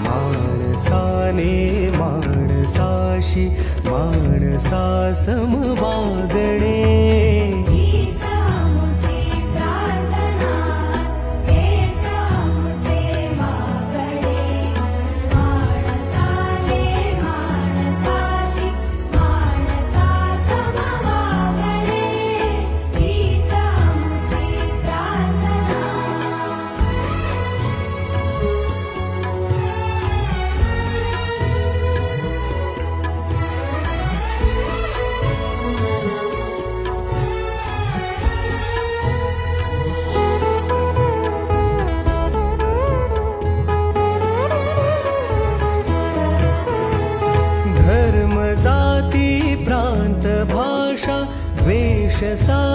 माणसाने माणसाशी माणसासम वागणे हीच आमुची प्रार्थना, हेच आमुचे मागणे. माणसाने माणसाशी माणसासम वागणे, हीच आमुची प्रार्थना. धर्म जाती प्रांत भाषा द्वेष सा